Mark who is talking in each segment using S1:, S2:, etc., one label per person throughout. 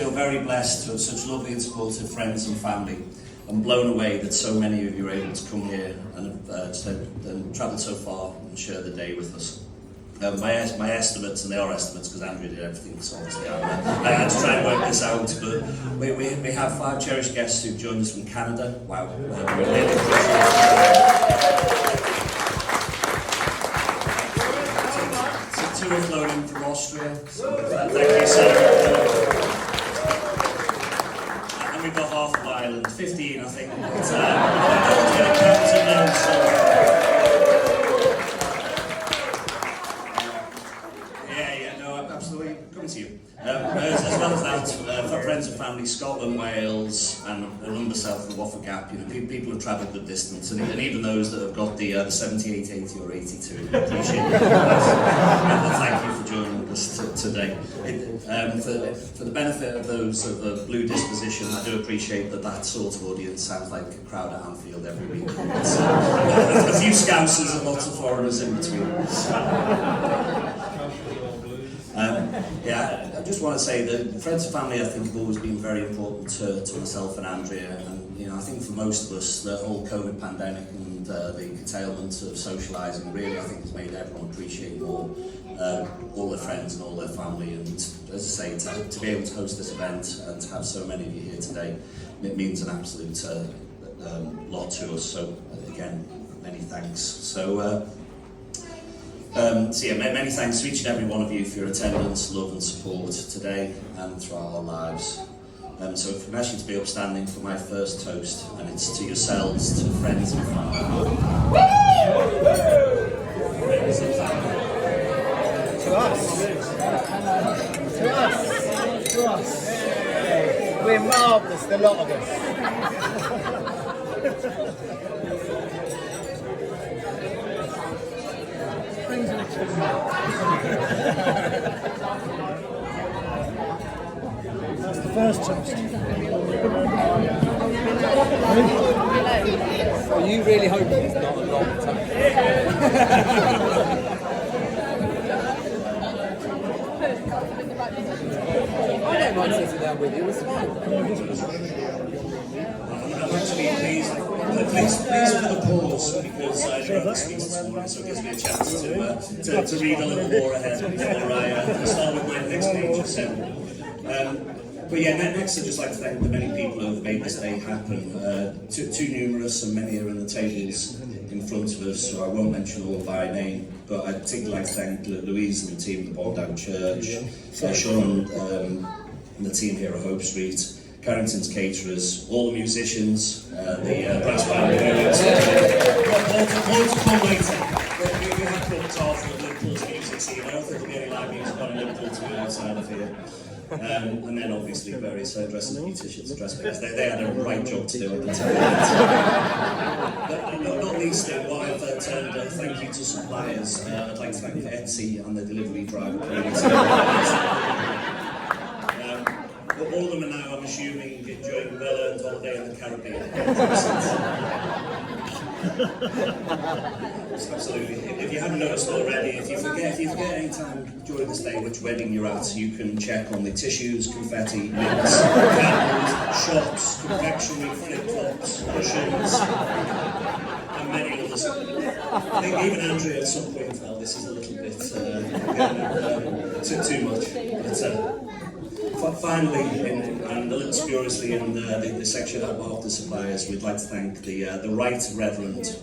S1: feel very blessed to have such lovely and supportive friends and family. I'm blown away that so many of you are able to come here and have travelled so far and share the day with us. My estimates, and they are estimates because Andrea did everything, so obviously I had to try and work this out, but we have 5 cherished guests who've joined us from Canada. Wow. We really appreciate it. 2 have flown in from Austria, so thank you, Sarah. And we've got half of Ireland, 15 I think, absolutely, coming to you. As well as that, for friends and family, Scotland, Wales, and a number south of the Waffle Gap, people have travelled the distance, and even those that have got the 78, 80 or 82, we appreciate it. Thank you for joining us today. For the benefit of those of a blue disposition, I do appreciate that sort of audience sounds like a crowd at Anfield every week. A few Scousers and lots of foreigners in between. I just want to say that friends and family, I think, have always been very important to myself and Andrea, and I think for most of us, the whole COVID pandemic and the curtailment of socialising really, I think, has made everyone appreciate more all their friends and all their family. And as I say, to be able to host this event and to have so many of you here today, it means an absolute lot to us. So again, many thanks. So many thanks to each and every one of you for your attendance, love and support today and throughout our lives. So if I can ask you to be upstanding for my first toast, and it's to yourselves, to friends and family.
S2: To us. To us. To us. We're marvellous, the lot of us. That's the first toast.
S3: Are you really hoping it's not a long toast? I don't mind sitting down with you, it's fine.
S1: I'm actually pleased for the pause, because I wrote the speech this morning, so it gives me a chance to read a little more ahead before I start with my next page of 7. But yeah, next I'd just like to thank the many people who have made this day happen. Too numerous, and many are in the tables in front of us, so I won't mention all by name, but I'd particularly like to thank Louise and the team at the Bond Church, Sean and the team here at Hope Street, Carrington's caterers, all the musicians, the brass band, more to come later. We have booked off with Liverpool's music scene. I don't think there'll be any live music on in Liverpool to be outside of here. And then obviously various hairdressers, beauticians and dressmakers. They had a right job to do, I can tell you. Not least, what I've turned thank you to suppliers. I'd like to thank Etsy and the delivery driver community. All of them are now, I'm assuming, enjoying well-earned holiday in the Caribbean. Absolutely. If you haven't noticed already, if you forget any time during this day which wedding you're at, you can check on the tissues, confetti, mints, candles, shots, confectionery, flip-flops, cushions, and many others. I think even Andrea at some point felt this is a little bit too much. But finally, and a little spuriously, in the section of the suppliers, we'd like to thank the Right Reverend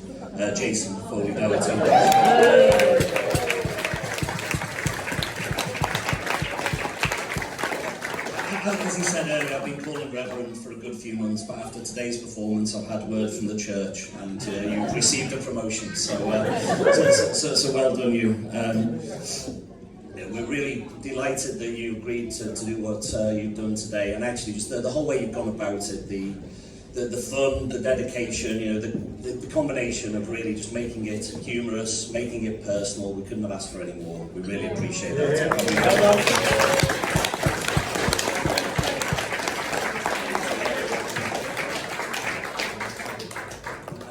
S1: Jason before we go into As he said earlier, I've been calling Reverend for a good few months, but after today's performance, I've had word from the church, and you've received a promotion. So well done, you. We're really delighted that you agreed to do what you've done today, and actually just the whole way you've gone about it, the fun, the dedication, the combination of really just making it humorous, making it personal. We couldn't have asked for any more. We really appreciate that.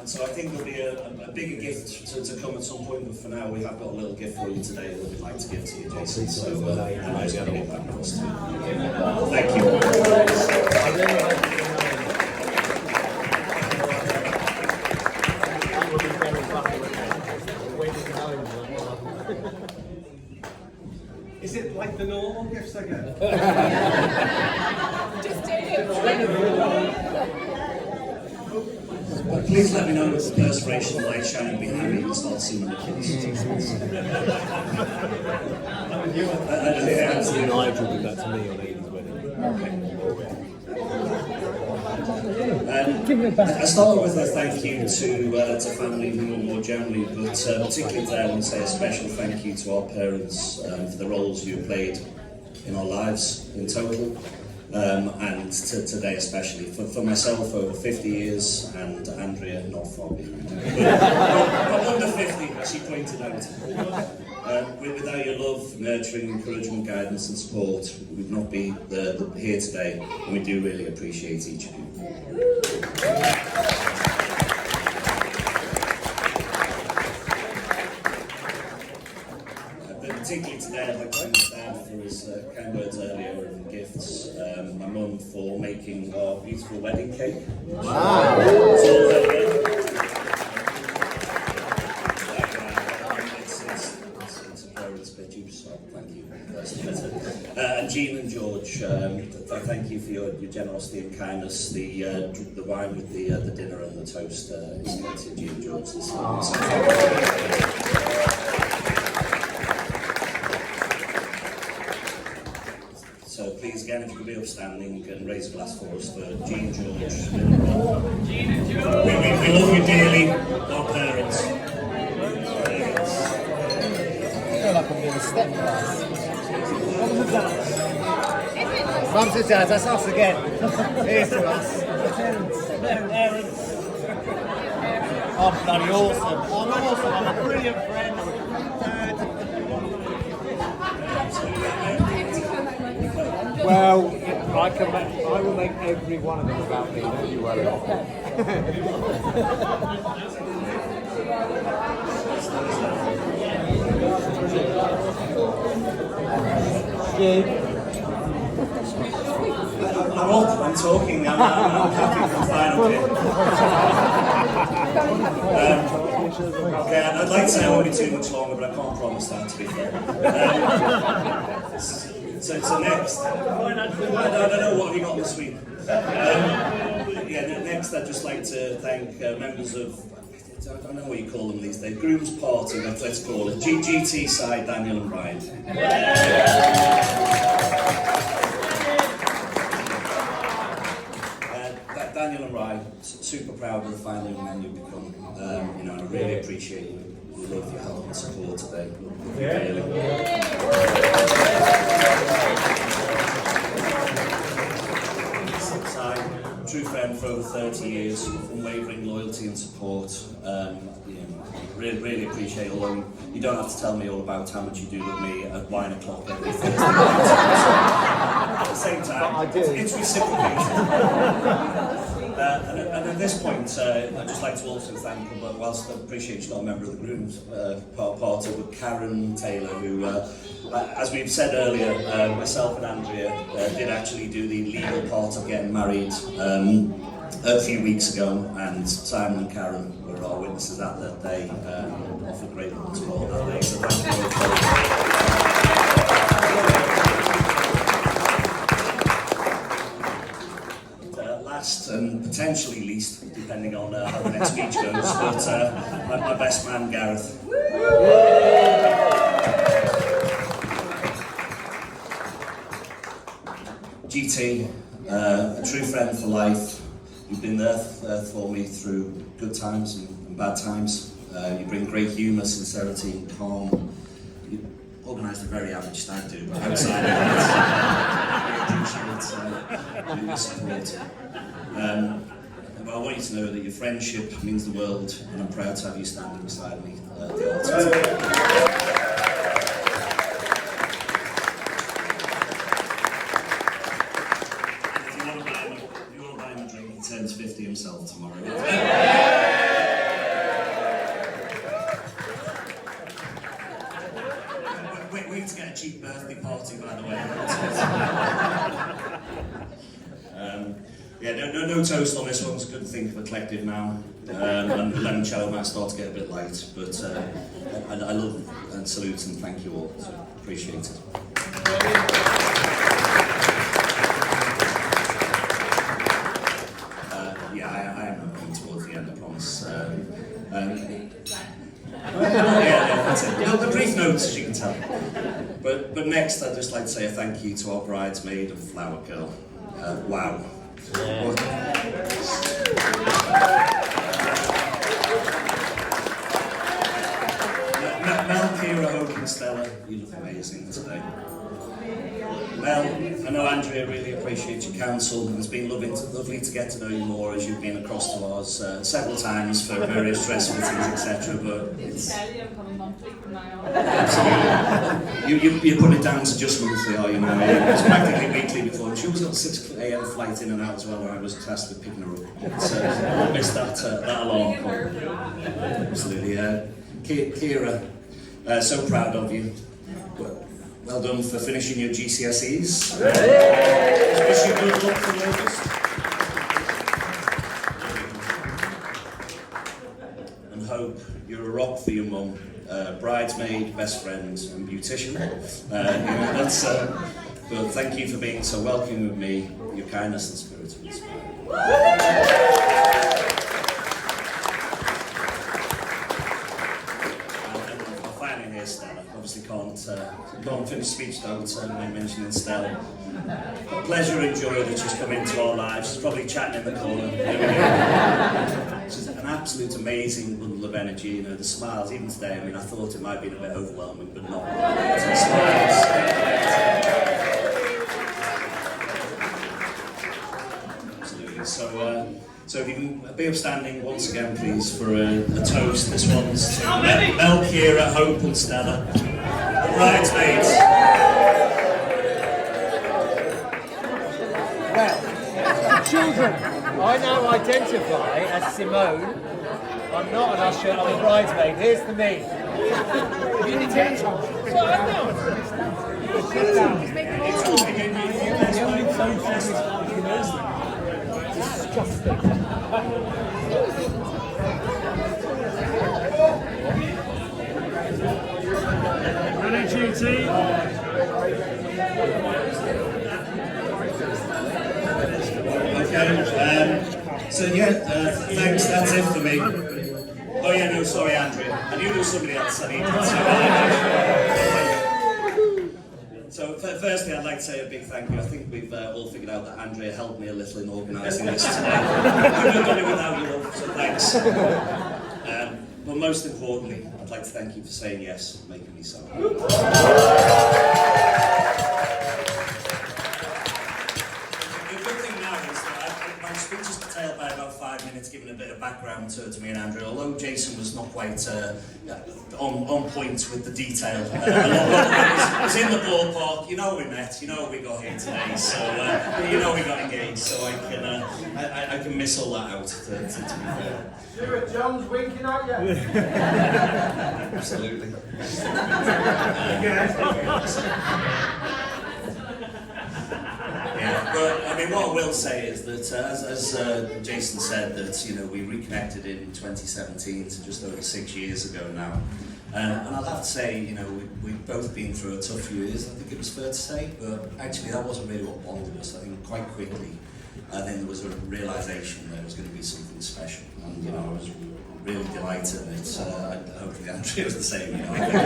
S1: So I think there'll be a bigger gift to come at some point, but for now we have got a little gift for you today that we'd like to give to you, Jason. So I'm just going to get that across to you. Thank you. please let me know if the perspiration light shining behind me and start seeing the kids.
S3: Nigel did that to me on Aiden's wedding.
S1: I start with a thank you to family more generally, but particularly today I want to say a special thank you to our parents for the roles you played in our lives in total, and today especially. For myself, over 50 years, and Andrea, not far behind. But under 50, as she pointed out. Without your love, nurturing, encouragement, guidance and support, we'd not be here today, and we do really appreciate each of you. Particularly today, I'd like to thank my dad for his kind words earlier and gifts. My mum for making our beautiful wedding cake. Wow! It's a parent's picture, so thank you. And Jean and George, thank you for your generosity and kindness. The wine with the dinner and the toast is going to Jean and George this evening. So please, again, if you could be upstanding and raise a glass for us for Jean, George. We love you dearly, our parents.
S2: I feel like I'm doing a step class. Mums and dads, that's us again. Here's to us. Parents. I'm bloody awesome. I'm awesome. I'm a brilliant friend.
S3: Well, I will make every one of them about me, don't you worry.
S1: I'm talking, I'm happy for the final bit. Okay, I'd like to say I won't be too much longer, but I can't promise that, to be fair. So next, I don't know what have you got this week. Next I'd just like to thank members of, I don't know what you call them these days, groom's party, let's call it, GT side, Daniel and Brian. Daniel and Ryan, super proud of the fine young men you've become. And I really appreciate your love, your help and support today. Love you dearly. True friend for over 30 years, unwavering loyalty and support. Really appreciate all. You don't have to tell me all about how much you do love me at wine o'clock every Thursday night. At the same time,
S3: I do.
S1: It's reciprocated. And at this point, I'd just like to also thank, whilst I appreciate you're not a member of the groom's party, but Karen Taylor, who, as we've said earlier, myself and Andrea did actually do the legal part of getting married a few weeks ago, and Simon and Karen were our witnesses at that day, offered great support that day, so thank you both. Last and potentially least, depending on how the next speech goes, but my best man, Gareth. GT, a true friend for life. You've been there for me through good times and bad times. You bring great humour, sincerity and calm. You organised a very average stag do, but outside of that, I appreciate your support. But I want you to know that your friendship means the world, and I'm proud to have you standing beside me at the altar. If you want to buy him a drink, he turns 50 himself tomorrow. Wait to get a cheap birthday party, by the way. No toast on this one. It's good to think of a collective now. And the limoncello might start to get a bit light, but I love and salute and thank you all. So appreciate it. I am coming towards the end, I promise. tell. But next, I'd just like to say a thank you to our bridesmaid and flower girl. Wow. Mel, Kira, Hope and Stella, you look amazing today. Mel, I know Andrea really appreciates your counsel, and it's been lovely to get to know you more as you've been across to ours several times for various dress fittings, etc. But it's absolutely, you put it down to just monthly, are you now? It's practically weekly before. She always got a 6 a.m. flight in and out as well, where I was tasked with picking her up. So I missed that alarm call. Absolutely, Kira, so proud of you. Well done for finishing your GCSEs. Wish you good luck for August. And Hope, you're a rock for your mum. Bridesmaid, best friend, and beautician. But thank you for being so welcoming with me. Your kindness and spirit are inspiring. Obviously can't finish speech without mentioning Stella. Pleasure and joy that she's come into our lives. She's probably chatting in the corner. She's an absolute amazing bundle of energy. You know, the smiles, even today, I mean, I thought it might have been a bit overwhelming, but not. The smiles. Absolutely. So if you can be upstanding once again, please, for a toast. This one's to Mel, Kira, Hope and Stella. The bridesmaids.
S3: Well, children, I now identify as Simone. I'm not an usher, I'm a bridesmaid. Here's the me. You need to
S4: Ready, GT?
S1: Okay, so thanks, that's it for me. Oh yeah, no, sorry Andrea. I knew there was somebody else I needed to. So firstly, I'd like to say a big thank you. I think we've all figured out that Andrea helped me a little in organising this today. I couldn't have done it without you all, so thanks. But most importantly, I'd like to thank you for saying yes, making me so happy. My speech is curtailed by about 5 minutes, giving a bit of background to me and Andrea. Although Jason was not quite on point with the detail, it was in the ballpark. You know we met, you know we got here today, so you know we got engaged. So I can miss all that out. To be fair.
S5: Stuart, John's winking at you.
S1: Absolutely. Yeah, but I mean, what I will say is that, as Jason said, that we reconnected in 2017, so just over 6 years ago now. And I'd have to say, we've both been through a tough few years. I think it was fair to say, but actually that wasn't really what bonded us. I think quite quickly, I think there was a realization that it was going to be something special, and I was really delighted. Hopefully Andrea was the same. I think it was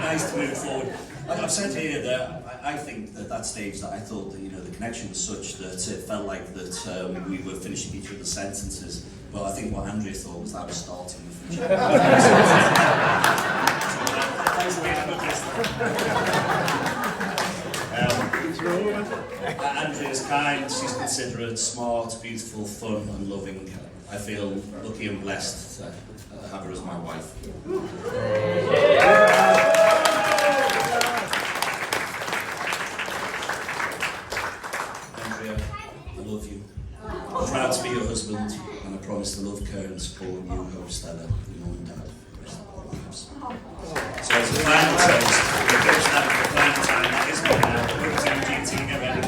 S1: nice to move forward. I've said here that I think that stage that I thought that the connection was such that it felt like that we were finishing each other's sentences, but I think what Andrea thought was that was starting the friendship. Thanks for being a good listener. Andrea's kind, she's considerate, smart, beautiful, fun and loving. I feel lucky and blessed to have her as my wife. Andrea, I love you. I'm proud to be your husband, and I promise to love, care and support you, Hope, Stella, your mum and dad for the rest of our lives. So as a final toast, we're going to have the final time, that is coming out. We're going to GT, get ready.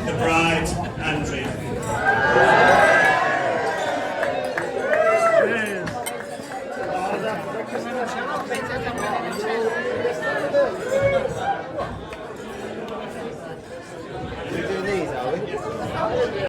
S1: The bride, Andrea.
S4: Oh,